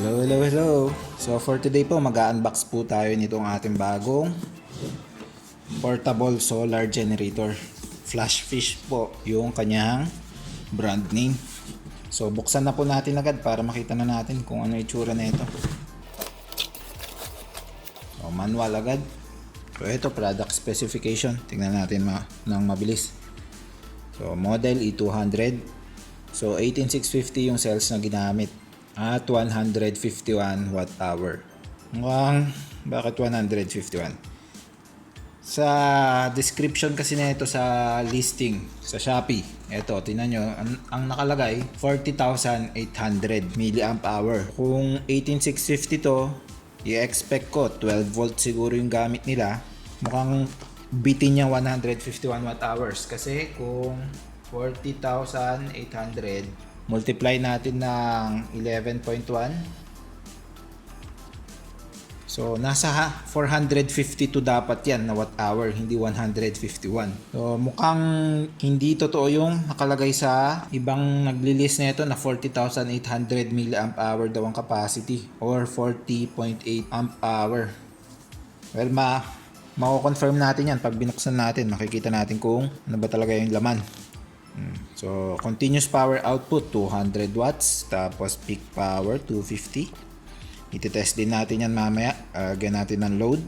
Hello. So for today po, mag-unbox po tayo nitong ating bagong portable solar generator. Flashfish po yung kanyang brand name. So buksan na po natin agad para makita na natin kung ano itsura na ito. So manual agad. So ito, product specification. Tingnan natin ng mabilis. So model E200. So 18650 yung cells na ginamit. At 151 watt hour. Bakit 151? Sa description kasi na ito sa listing sa Shopee. Ito, tingnan nyo, ang nakalagay 40,800 milliamp hour. Kung 18650 to, i-expect ko 12 volt siguro yung gamit nila. Mukhang bitin niya 151 watt hours kasi kung 40,800 multiply natin ng 11.1. So, nasa 452 dapat yan na watt hour, hindi 151. So, mukhang hindi totoo yung nakalagay sa ibang nagli-list na ito na 40,800 milliamp hour daw ang capacity or 40.8 amp hour. Well, mako-confirm natin yan pag binuksan natin. Makikita natin kung ano ba talaga yung laman. So, continuous power output 200 watts, tapos peak power 250. Iti-test din natin yan mamaya. Lagyan natin ng load.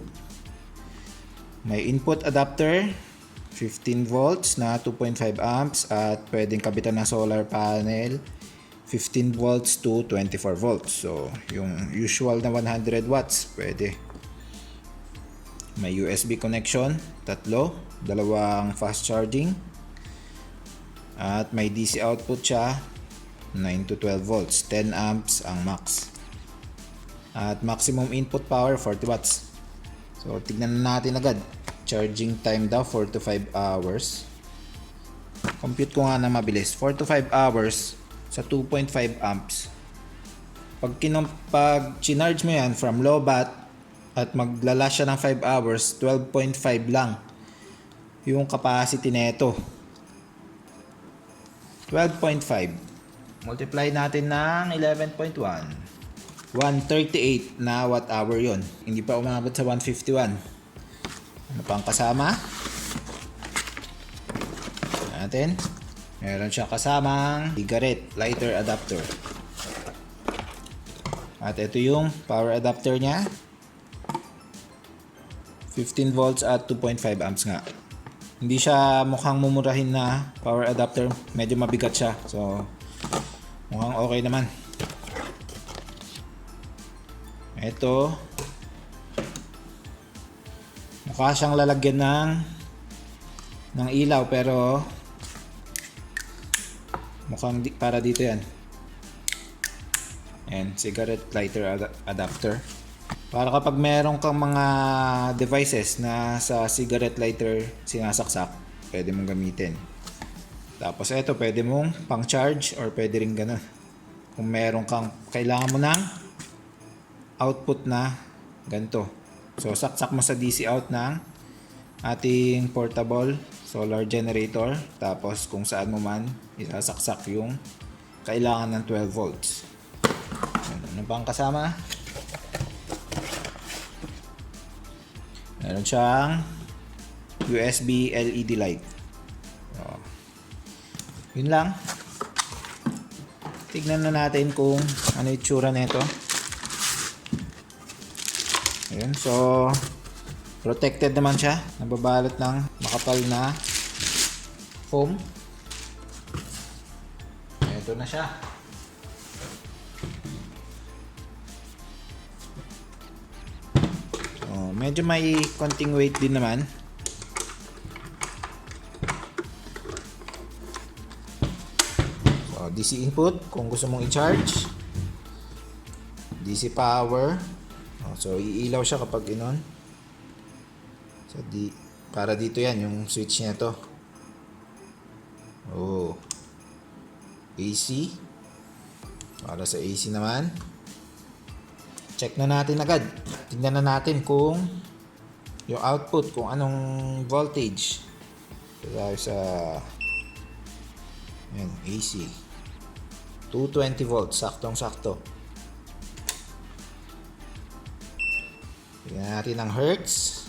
May input adapter 15 volts na 2.5 amps at pwedeng kabitan ng solar panel 15 volts to 24 volts. So, yung usual na 100 watts pwede. May USB connection, dalawang fast charging. At may DC output siya, 9 to 12 volts, 10 amps ang max. At maximum input power, 40 watts. So, tignan na natin agad. Charging time daw, 4 to 5 hours. Compute ko nga na mabilis. 4 to 5 hours sa 2.5 amps. Pag chinarge mo yan from low bat at maglalash siya ng 5 hours, 12.5 lang yung capacity nito. 12.5 multiply natin ng 11.1, 138 na watt hour yon. Hindi pa umabot sa 151. Ano pang kasama natin? Meron siyang kasamang cigarette lighter adapter. At ito yung power adapter niya, 15 volts at 2.5 amps nga. Hindi siya mukhang mumurahin na power adapter. Medyo mabigat siya. So, mukhang okay naman. Ito. Mukha siyang lalagyan ng ilaw pero mukhang para dito yan. And cigarette lighter adapter. Para kapag meron kang mga devices na sa cigarette lighter sinasaksak, pwede mong gamitin. Tapos ito, pwede mong pang charge or pwede rin ganun. Kung meron kang, kailangan mo ng output na ganito. So, saksak mo sa DC out ng ating portable solar generator. Tapos kung saan mo man isasaksak yung kailangan ng 12 volts. Ano bang kasama? Meron siyang USB LED light. So, yun lang. Tignan na natin kung ano yung tsura nito. Ayun, so protected naman siya. Nababalot ng makapal na foam. Ito na siya. Medyo may konting weight din naman. So, DC input kung gusto mong i-charge. DC power. So, iilaw siya kapag inon. So, para dito yan, yung switch niya to. AC. Para sa AC naman. Check na natin agad. Tingnan na natin kung yung output, kung anong voltage. Tayo sa AC 220 volts, saktong sakto. Tingnan natin ang hertz.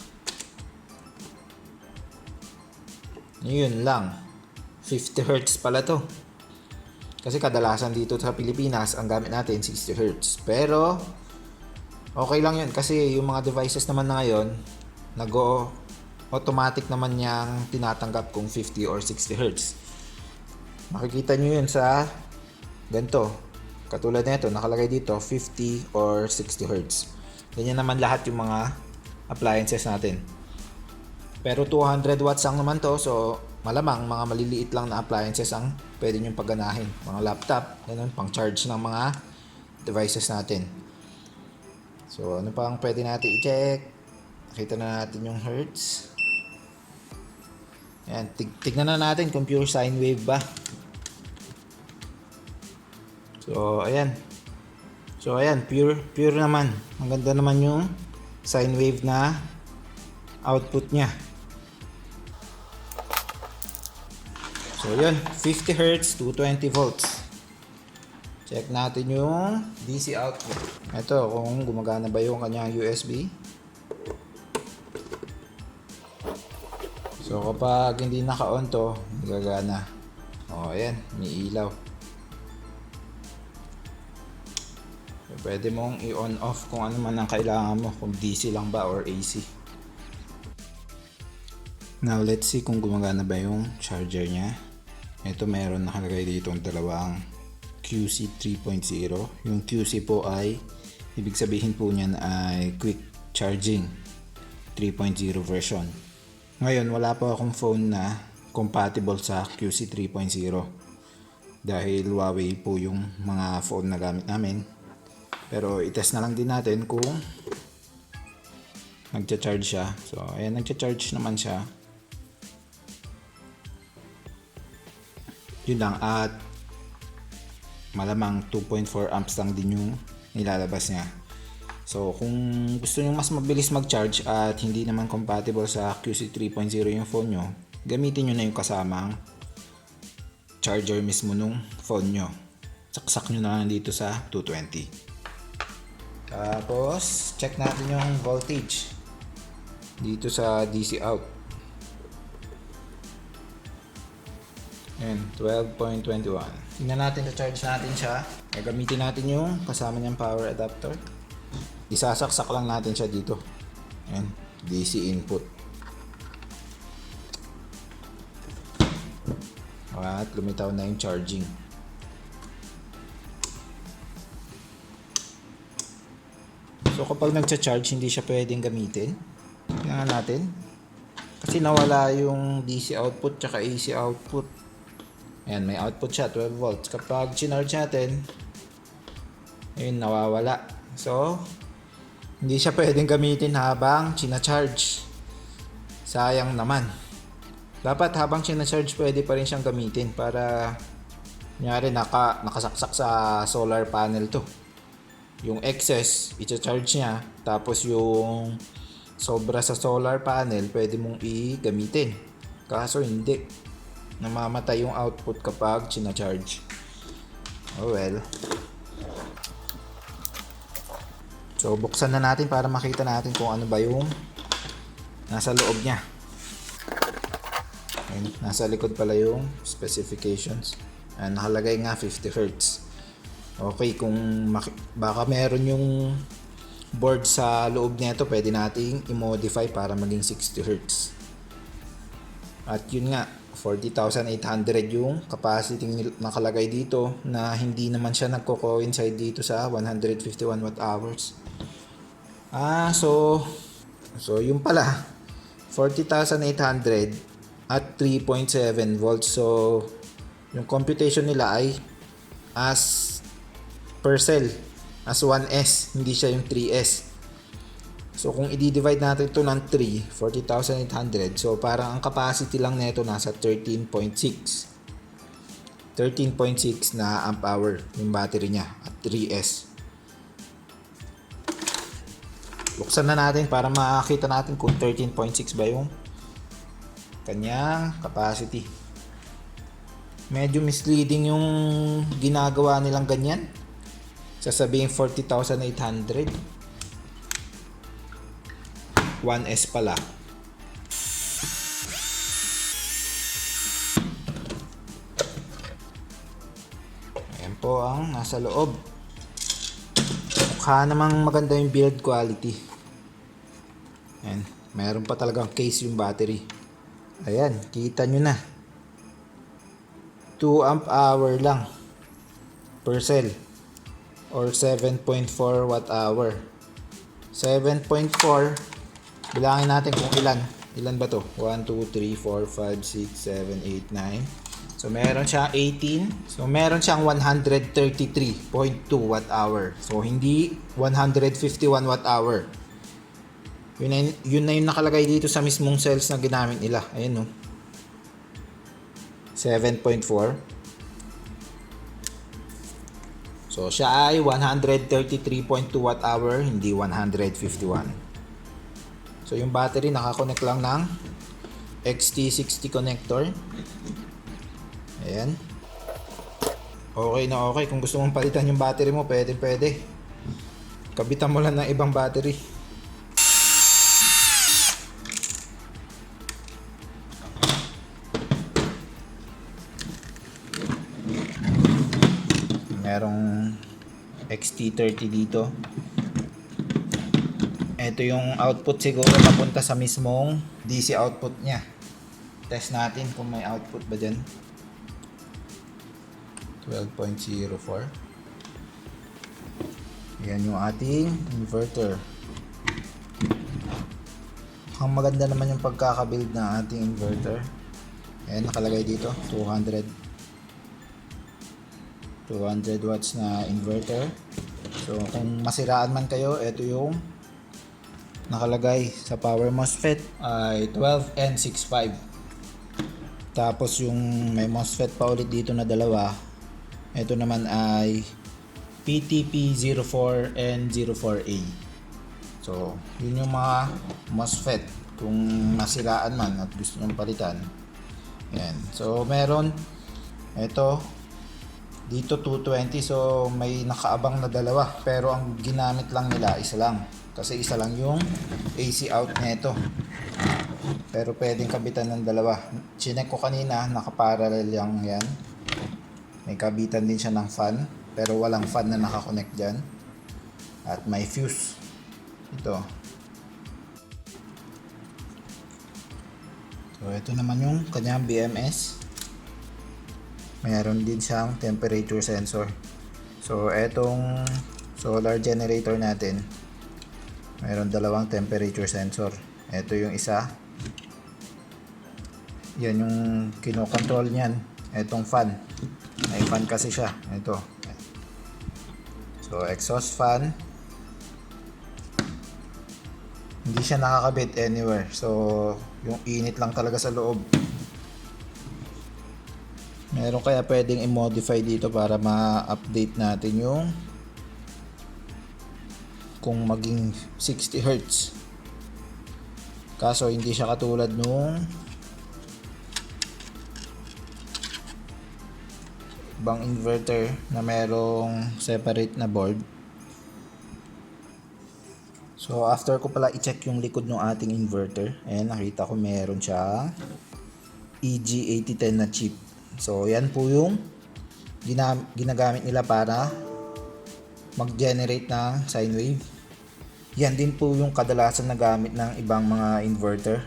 Yun lang. 50 hertz pala to. Kasi kadalasan dito sa Pilipinas, ang gamit natin 60 hertz. Pero, okay lang yun kasi yung mga devices naman na ngayon, automatic naman niyang tinatanggap kung 50 or 60 hertz. Makikita nyo yun sa ganito. Katulad nito, nakalagay dito 50 or 60 hertz. Ganyan naman lahat yung mga appliances natin. Pero 200 watts lang naman to, so malamang mga maliliit lang na appliances ang pwede nyo pagganahin. Mga laptop, ganun, pang charge ng mga devices natin. So ano pa ang pwede natin i-check? Nakita na natin yung hertz. Ayan, tignan na natin kung pure sine wave ba. So ayan. Pure naman. Ang ganda naman yung sine wave na output niya. So yun, 50 Hz, 220 volts. Check natin yung DC output. Ito, kung gumagana ba yung kanyang USB. So kapag hindi naka-on to, hindi gagana. O ayan, may ilaw. So, pwede mong i-on off kung ano man ang kailangan mo, kung DC lang ba or AC. Now let's see kung gumagana ba yung charger niya. Ito meron nakalagay dito ang dalawang QC 3.0. Yung QC po ay ibig sabihin po niyan ay quick charging 3.0 version. Ngayon wala pa akong phone na compatible sa QC 3.0 dahil Huawei po yung mga phone na gamit namin. Pero i-test na lang din natin kung nagcha-charge siya. So ayan, nagcha-charge naman siya. Yun lang, at malamang 2.4 amps lang din yung nilalabas niya. So kung gusto nyo mas mabilis mag-charge at hindi naman compatible sa QC 3.0 yung phone nyo, gamitin nyo na yung kasamang charger mismo nung phone nyo. Saksak nyo na lang dito sa 220. Tapos check natin yung voltage dito sa DC out. Ayan, 12.21. Tingnan natin, charge natin siya. Gagamitin natin yung kasama niyang power adapter. Isasaksak lang natin siya dito. Ayan, DC input. At lumitaw na yung charging. So kapag nagcha-charge, hindi siya pwedeng gamitin. Tingnan natin. Kasi nawala yung DC output tsaka AC output. Ayan, may output siya, 12 volts. Kapag chinarge natin, ayun, nawawala. So, hindi siya pwedeng gamitin habang chinacharge. Sayang naman. Dapat habang chinacharge, pwede pa rin siyang gamitin para, kunyari, nakasaksak sa solar panel to. Yung excess, i-charge niya. Tapos yung sobra sa solar panel, pwede mong i-gamitin. Kaso hindi. Namamatay yung output kapag chinacharge. Oh well. So buksan na natin para makita natin kung ano ba yung nasa loob niya. Ayun, nasa likod pala yung specifications. Nakalagay nga 50 Hz. Okay, kung baka meron yung board sa loob nito, pwede nating i-modify para maging 60 Hz. At yun nga, 40,800 yung capacity nakalagay dito na hindi naman siya nagko-coincide dito sa 151 watt hours. So yung pala 40,800 at 3.7 volts. So yung computation nila ay as per cell, as 1S, hindi siya yung 3S. So kung i-divide natin ito ng 3, 40,800. So parang ang capacity lang nito nasa 13.6 na amp hour yung battery niya at 3S. Buksan na natin para makita natin kung 13.6 ba yung kanyang capacity. Medyo misleading yung ginagawa nilang ganyan. Sasabihin 40,800. 1S pala. Ayan po ang nasa loob. Mukha namang maganda yung build quality. Ayan, meron pa talagang case yung battery. Ayan, kita nyo na. 2 amp hour lang per cell or 7.4 watt hour. 7.4, bilangin natin kung ilan. Ilan ba to? 1, 2, 3, 4, 5, 6, 7, 8, 9. So meron siyang 18. So meron siyang 133.2 watt hour. So hindi 151 watt hour. Yun na yung nakalagay dito sa mismong cells na ginamit nila. Ayan, no. 7.4. So siya ay 133.2 watt hour, hindi 151. So yung battery nakakonect lang ng XT60 connector. Ayan. Okay na okay. Kung gusto mong palitan yung battery mo, pwede. Kabitan mo lang ng ibang battery. Merong XT30 dito. Ito yung output siguro papunta sa mismong DC output niya. Test natin kung may output ba dyan. 12.04. Yan yung ating inverter. Ang maganda naman yung pagkakabuild ng ating inverter. Ayan, nakalagay dito 200 watts na inverter. So kung masiraan man kayo, ito yung nakalagay sa power MOSFET ay 12N65. Tapos yung may MOSFET pa ulit dito na dalawa, ito naman ay PTP04N04A. So yun yung mga MOSFET kung masiraan man at gusto nyong palitan. Yan. So meron ito dito 220, so may nakaabang na dalawa, pero ang ginamit lang nila isa lang kasi isa lang yung AC out nito, pero pwedeng kabitan ng dalawa. Chinek ko kanina, nakaparallel lang yan. May kabitan din siya ng fan, pero walang fan na nakakonect dyan, at may fuse ito. So ito naman yung kanyang BMS. Mayroon din siyang temperature sensor. So etong solar generator natin, mayroon dalawang temperature sensor. Ito yung isa, yan yung kinokontrol niyan. Etong fan, may fan kasi siya. Ito, so exhaust fan, hindi siya nakakabit anywhere. So yung init lang talaga sa loob. Meron kaya pwedeng i-modify dito para ma-update natin yung kung maging 60 Hz. Kaso hindi siya katulad nung ibang inverter na merong separate na board. So after ko pala i-check yung likod ng ating inverter, ayan, nakita ko meron siya EG8010 na chip. So yan po yung ginagamit nila para mag-generate ng sine wave. Yan din po yung kadalasan na gamit ng ibang mga inverter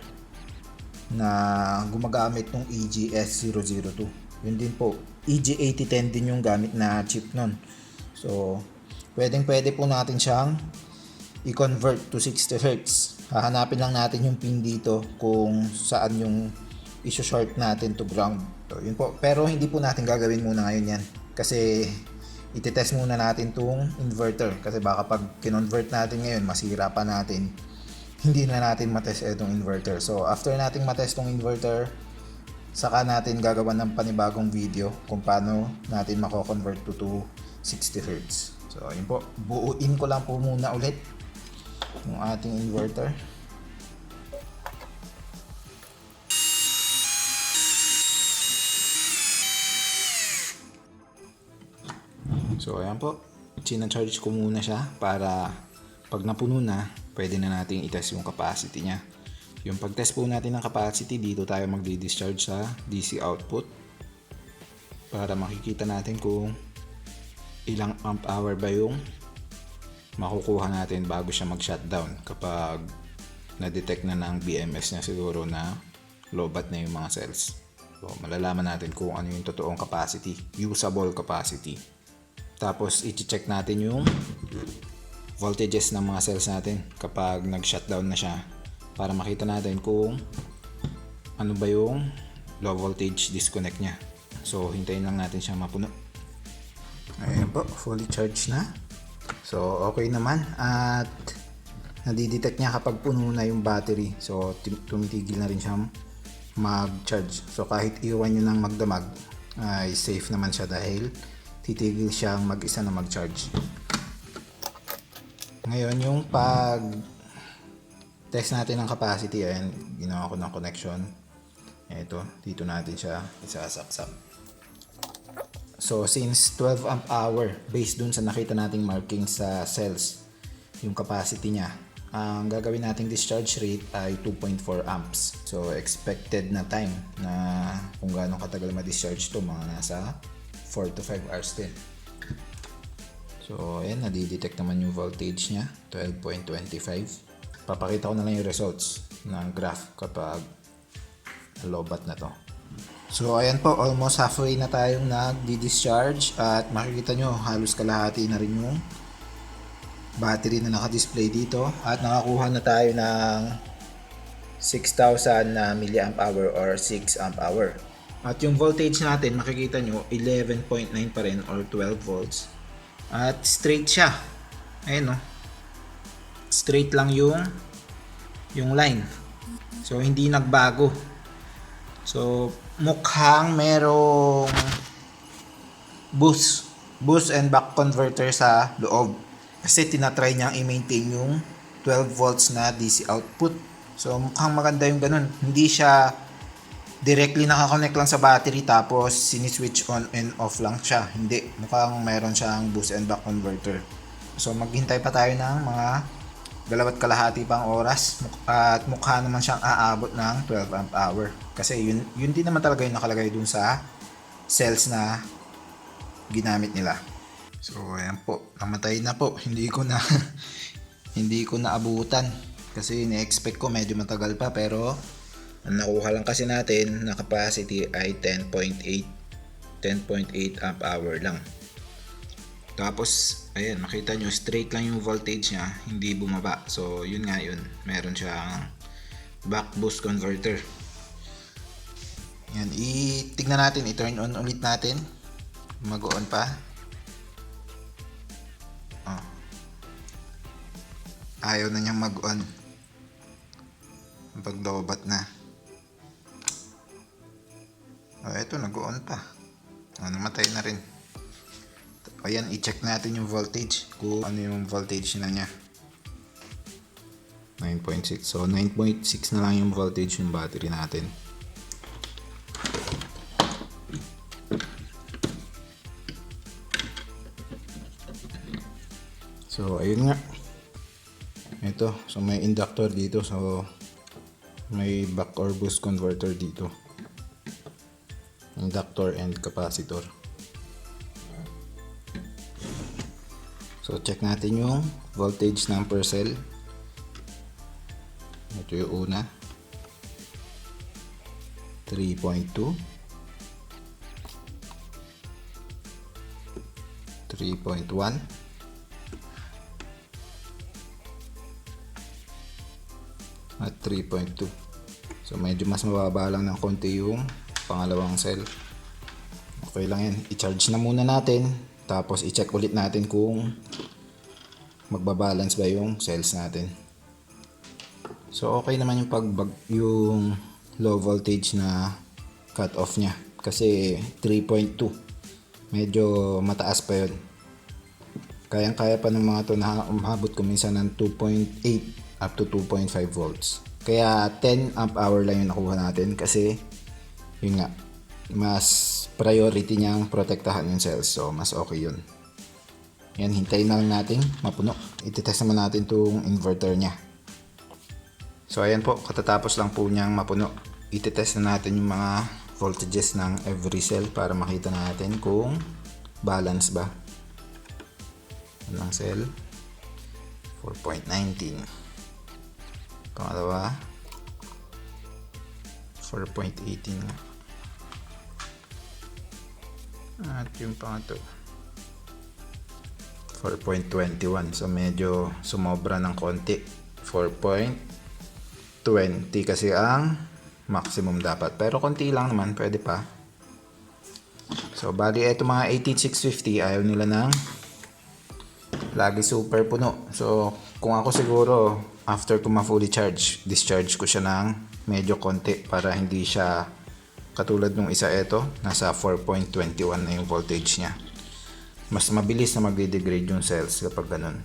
na gumagamit ng EGS002. Yun din po, EG8010 din yung gamit na chip nun. So pwede po natin siyang i-convert to 60 Hz. Hahanapin lang natin yung pin dito kung saan yung i-short natin to ground. So yun po, pero hindi po natin gagawin muna ngayon yan kasi itetest muna natin tong inverter, kasi baka pag kinonvert natin ngayon masira pa natin, hindi na natin matest itong inverter. So after nating matest tong inverter, saka natin gagawa ng panibagong video kung paano natin mako-convert to 60 Hz. So yun po, buuin ko lang po muna ulit yung ating inverter. So ayan po, sinacharge ko muna siya para pag napuno na, pwede na natin i-test yung capacity niya. Yung pag-test po natin ng capacity, dito tayo magdi-discharge sa DC output para makikita natin kung ilang amp hour ba yung makukuha natin bago siya mag-shutdown. Kapag na-detect na ng BMS niya siguro na lobat na yung mga cells. So, malalaman natin kung ano yung totoong capacity, usable capacity. Tapos, i-check natin yung voltages ng mga cells natin kapag nag-shutdown na siya para makita natin kung ano ba yung low voltage disconnect niya. So, hintayin lang natin siya mapuno. Ayan po, fully charged na. So, okay naman. At nadidetect niya kapag puno na yung battery. So, tumitigil na rin siyang mag-charge. So, kahit iwan nyo ng magdamag, ay safe naman siya dahil titigil siyang mag-isa na mag-charge. Ngayon, yung pag test natin ng capacity, ayan, ginawa ko ng connection. Ito, dito natin siya isasaksak. So, since 12 amp hour, based dun sa nakita nating marking sa cells, yung capacity niya, ang gagawin nating discharge rate ay 2.4 amps. So, expected na time na kung gaano katagal ma-discharge to, mga nasa 4 to 5 hours din. So, ayan, nadidetect naman yung voltage niya, 12.25. Papakita ko na lang yung results ng graph kapag lobat na to. So, ayan po, almost halfway na tayong nag-discharge at makikita nyo, halos kalahati na rin yung battery na naka-display dito at nakakuha na tayo ng 6,000 na milliamp hour or 6 amp hour. At yung voltage natin, makikita nyo, 11.9 pa rin or 12 volts. At straight siya. Ayan, no? Straight lang yung line. So, hindi nagbago. So, mukhang merong boost and back converter sa loob. Kasi tinatry niyang i-maintain yung 12 volts na DC output. So, mukhang maganda yung ganun. Hindi siya directly nakakonect lang sa battery tapos siniswitch on and off lang siya. Hindi. Mukhang meron siyang boost and back converter. So, maghintay pa tayo ng mga 2.5 pang oras. At mukha naman siyang aabot ng 12 amp hour. Kasi yun din naman talaga yung nakalagay dun sa cells na ginamit nila. So, ayan po. Namatay na po. Hindi ko na abutan. Kasi ni-expect ko medyo matagal pa. Pero, ang nakuha lang kasi natin na capacity ay 10.8 amp hour lang. Tapos, ayan, makita nyo, straight lang yung voltage niya. Hindi bumaba. So, yun nga yun. Meron siyang back boost converter. Yan, tignan natin. I-turn on ulit natin. Mag-on pa. Ayaw na niyang mag-on pag lobat na. Eto, nag-on pa. Namatay na rin. Ayan, i-check natin yung voltage kung ano yung voltage na niya. 9.6. So 9.6 na lang yung voltage yung battery natin. So ayun nga. Ito, so may inductor dito, so may back or boost converter dito. Inductor and capacitor. So check natin yung voltage ng per cell. Ito yung una. 3.2, 3.1, at 3.2. So medyo mas mababa lang ng konti yung pangalawang cell. Okay lang yan. I-charge na muna natin. Tapos i-check ulit natin kung magbabalance ba yung cells natin. So okay naman yung low voltage na cut off niya. Kasi 3.2. Medyo mataas pa yun. Kayang-kaya pa ng mga to na umabot ko minsan ng 2.8 up to 2.5 volts. Kaya 10 amp hour lang yung nakuha natin kasi yun nga, mas priority niyang protektahan yung cells. So mas okay yun. Yan, hintayin na lang natin mapuno. Ititest naman natin itong inverter niya. So ayan po, katatapos lang po niyang mapuno. Ititest na natin yung mga voltages ng every cell para makita natin kung balance ba. Unang cell 4.19, pangalawa 4.18 nga, at yung pangatlo 4.21. so medyo sumobra ng konti. 4.20 kasi ang maximum dapat, pero konti lang naman, pwede pa. So bali ito mga 18650 ayaw nila ng lagi super puno. So kung ako siguro, after ko ma-fully charge, discharge ko siya ng medyo konti para hindi siya katulad nung isa. Ito nasa 4.21 na yung voltage niya. Mas mabilis na magde-degrade yung cells kapag ganun.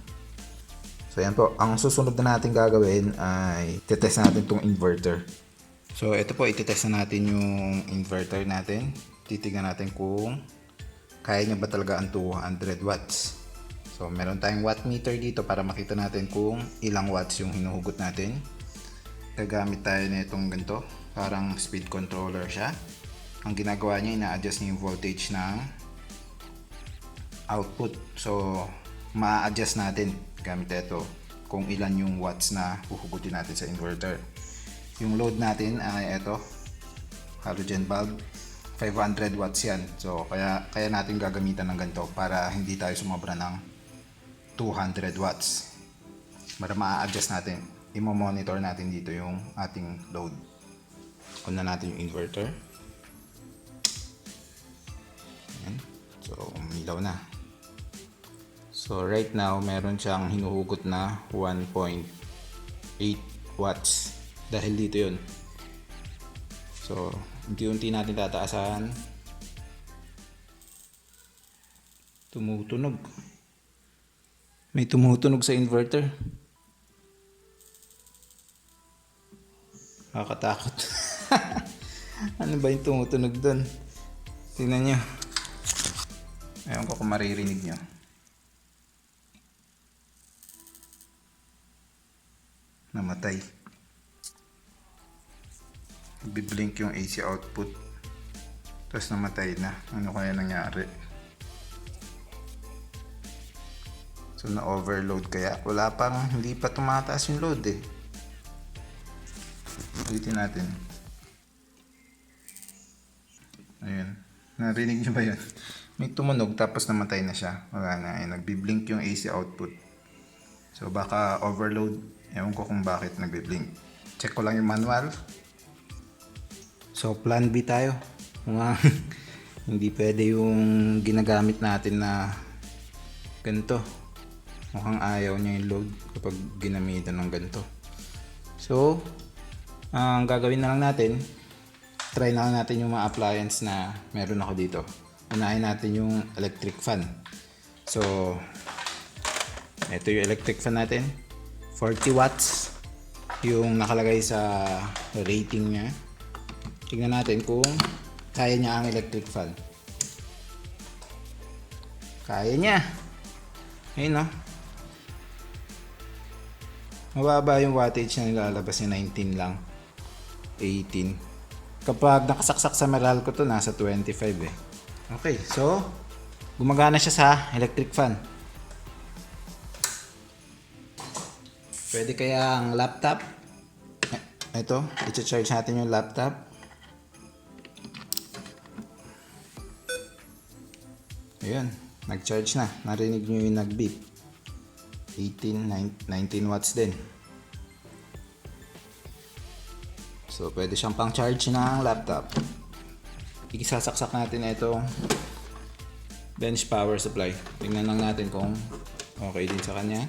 So yan po, ang susunod na natin gagawin ay titest natin itong inverter. So ito po, ititest na natin yung inverter natin. Titignan natin kung kaya niya ba talaga ang 200 watts. So meron tayong watt meter dito para makita natin kung ilang watts yung hinuhugot natin. Gagamit tayo na itong ganito, parang speed controller siya. Ang ginagawa niya, ina-adjust niya yung voltage ng output. So ma-adjust natin gamit ito kung ilan yung watts na huhugutin natin sa inverter. Yung load natin ay ito, halogen bulb, 500 watts yan. So kaya natin gagamitan ng ganito para hindi tayo sumobra ng 200 watts. Para ma-adjust natin, i-monitor natin dito yung ating load. On na natin yung inverter. Ayan. So umilaw na. So right now meron siyang hinuhugot na 1.8 watts dahil dito yun. So unti-unti natin tataasan. Tumutunog. May tumutunog sa inverter. Nakakatakot. Ano ba yung tumutunog doon? Tingnan nyo. Ewan ko kung maririnig nyo. Namatay. Biblink yung AC output. Tapos namatay na. Ano kaya nangyari? So na-overload kaya. Wala pang, hindi pa tumataas yung load eh. Ulitin natin. Ayun. Narinig nyo ba yun? May tumunog tapos namatay na siya. Wala na. Ayun, nagbiblink yung AC output. So baka overload. Ewan ko kung bakit nagbiblink. Check ko lang yung manual. So plan B tayo. Hindi pwede yung ginagamit natin na ganito. Mukhang ayaw niya yung load kapag ginamitan ng ganito. So ang gagawin na lang natin, try na lang natin yung mga appliance na meron ako dito. Unahin natin yung electric fan. So ito yung electric fan natin, 40 watts yung nakalagay sa rating niya. Tingnan natin kung kaya niya ang electric fan. Kaya niya. Ayun, no? Mababa yung wattage na nilalabas niya, 19 lang, 18. Kapag nakasaksak sa Meralco to, nasa 25 eh. Okay, so gumagana siya sa electric fan. Pwede kaya ang laptop? Ito, i-charge natin yung laptop. Ayun, nag-charge na. Narinig nyo yung nag-beep. 19 watts din. So, pwede siyang pang-charge ng laptop. Ikisasaksak natin itong bench power supply. Tingnan lang natin kung okay din sa kanya.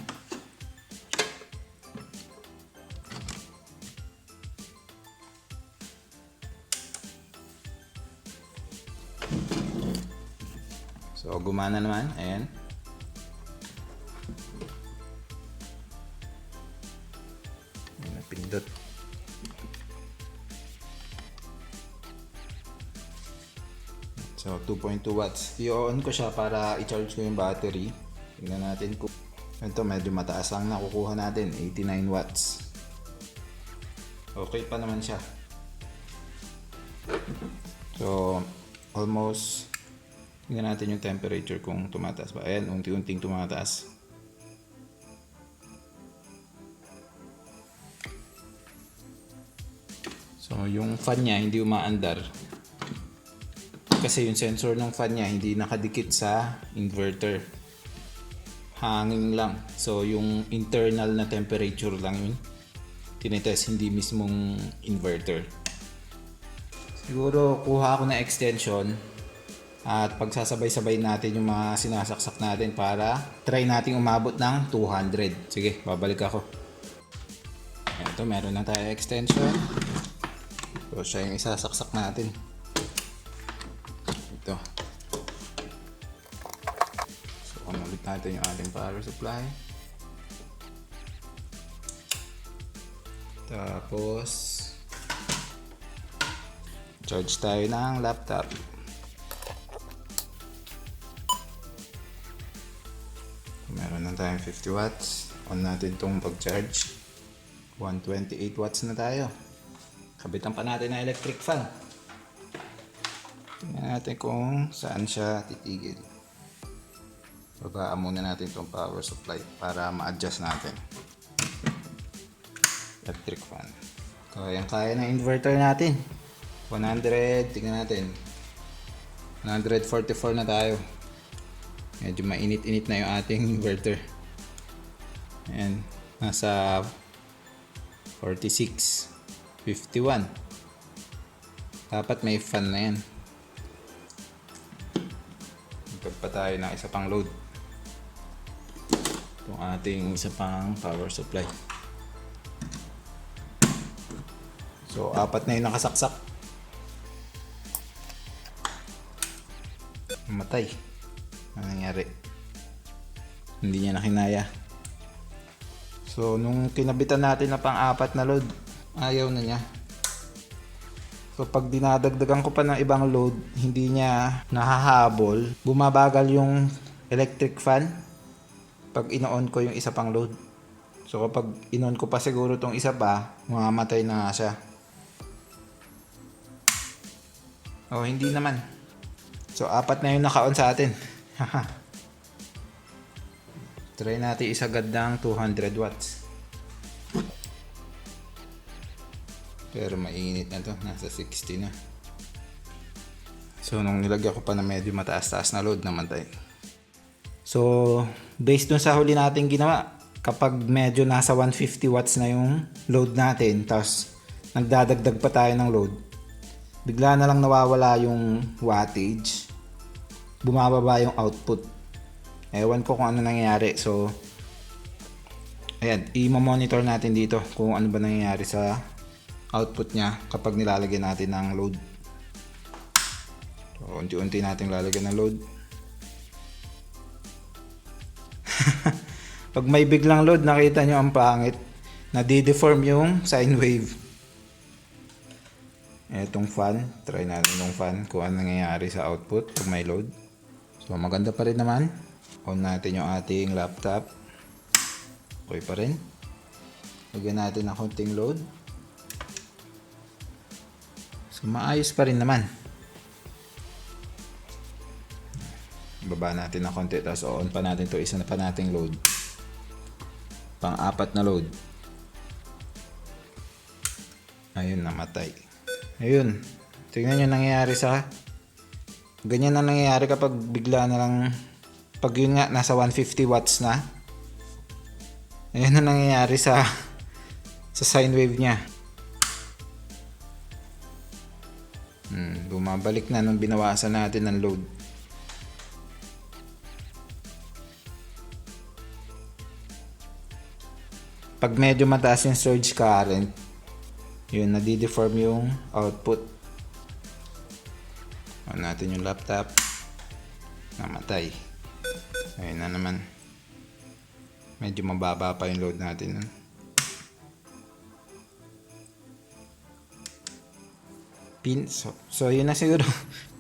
So, gumana naman. Ayan. Napindot. So, 2.2 watts. I-on ko siya para i-charge ko yung battery. Tingnan natin kung ito medyo mataas ang nakukuha natin, 89 watts. Okay pa naman siya. So, almost tingnan natin yung temperature kung tumataas ba. Ayan, unti-unting tumataas. So, yung fan niya hindi umaandar. Kasi yung sensor ng fan niya hindi nakadikit sa inverter. Hangin lang. So, yung internal na temperature lang yun. Tinitest, hindi mismong inverter. Siguro kuha ako na extension at pagsasabay-sabay natin yung mga sinasaksak natin para try nating umabot ng 200. Sige, babalik ako. Ito, meron na tayo extension. So, siya yung isasaksak natin. Ito. So, ulit natin yung ating power supply. Tapos, charge tayo ng laptop. Meron na tayong 50 watts. On natin itong pag-charge. 128 watts na tayo. Kabitan pa natin na electric fan. Tingnan natin kung saan siya titigil. Babaan muna natin itong power supply para ma-adjust natin. Electric fan. Kaya ng inverter natin. 100, tingnan natin. 144 na tayo. Medyo mainit-init na yung ating inverter. Ayan, nasa 46, 51. Dapat may fan na yan. Magpag pa tayo ng isa pang load. Itong ating isa pang power supply. So, 4 na yung nakasaksak. Matay. Ano nangyari? Hindi niya nakinaya. So, nung kinabitan natin na pang-4 na load, ayaw na niya. So, pag dinadagdagan ko pa ng ibang load, hindi niya nahahabol. Bumabagal yung electric fan pag ino-on ko yung isa pang load. So, kapag in-on ko pa siguro tong isa pa, mamamatay na nga siya. Oh, hindi naman. So, 4 na yung naka-on sa atin. Try natin isagad ng 200 watts. Pero mainit na to. Nasa 60 na. So, nung nilagyan ko pa na medyo mataas-taas na load, namatay. So, based dun sa huli natin ginawa, kapag medyo nasa 150 watts na yung load natin, tapos nagdadagdag pa tayo ng load, bigla na lang nawawala yung wattage, bumababa yung output. Ewan ko kung ano nangyayari. So, ayan, i-monitor natin dito kung ano ba nangyayari sa output niya kapag nilalagyan natin ng load. So, unti-unti natin lalagyan ng load. Pag may biglang load, nakita nyo ang pangit. Nadi-deform yung sine wave. Etong fan, try natin yung fan kung ano nangyayari sa output pag may load. So, maganda pa rin naman. On natin yung ating laptop. Okay pa rin. Lagyan natin ng konting load. So, maayos pa rin naman. Baba natin ng konti. Tapos, on pa natin to. Isa na pa nating load. Pang-4 na load. Ayun, namatay. Ayun. Tingnan nyo nangyayari sa... Ganyan na nangyayari kapag bigla na lang... Pag yun nga, nasa 150 watts na. Ayun na nangyayari sa sine wave niya. Bumabalik na nung binawasan natin ng load. Pag medyo mataas yung surge current, yun, nadi-deform yung output. On natin yung laptop. Namatay. Ayun na naman. Medyo mababa pa yung load natin. So yun na siguro.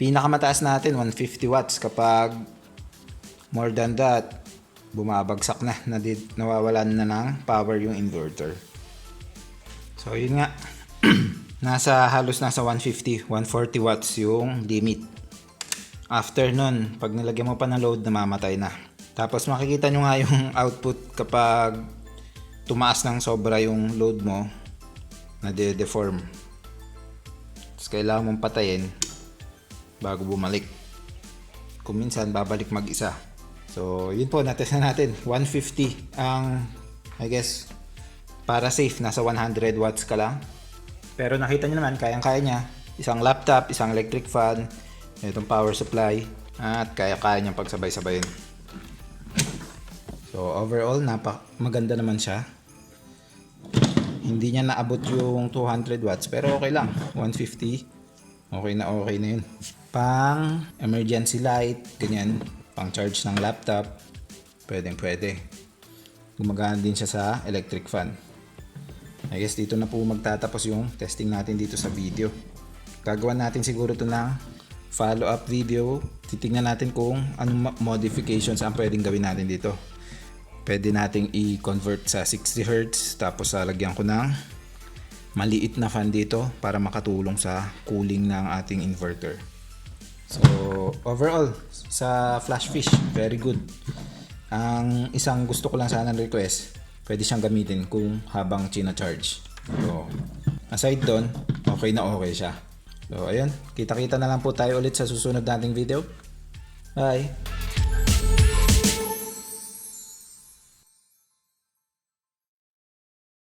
Pinakamataas natin, 150 watts. Kapag more than that, bumabagsak na, nawawalan na ng power yung inverter. So yun nga, halos nasa 150, 140 watts yung limit. After nun, pag nilagyan mo pa ng load, namamatay na. Tapos makikita nyo nga yung output kapag tumaas ng sobra yung load mo, nade-deform. Tapos kailangan mong patayin bago bumalik. Kung minsan, babalik mag-isa. So yun po, natest na natin. 150 ang, I guess, para safe, nasa 100 watts ka lang. Pero nakita nyo naman, kayang-kaya niya. Isang laptop, isang electric fan, itong power supply, at kaya-kaya niyang pagsabay-sabayin. So overall, maganda naman siya. Hindi niya naabot yung 200 watts, pero okay lang. 150, okay na yun. Pang emergency light, ganyan. Pang charge ng laptop, pwede. Gumagana din siya sa electric fan. I guess dito na po magtatapos yung testing natin dito sa video. Gagawa natin siguro ito ng follow-up video. Titingnan natin kung anong modifications ang pwedeng gawin natin dito. Pwede nating i-convert sa 60 Hz, tapos lalagyan ko ng maliit na fan dito para makatulong sa cooling ng ating inverter. So overall, sa Flashfish, very good. Ang isang gusto ko lang sana request, pwede siyang gamitin kung habang china-charge. So, aside doon, okay na okay siya. So, ayun. Kita-kita na lang po tayo ulit sa susunod nating video. Bye!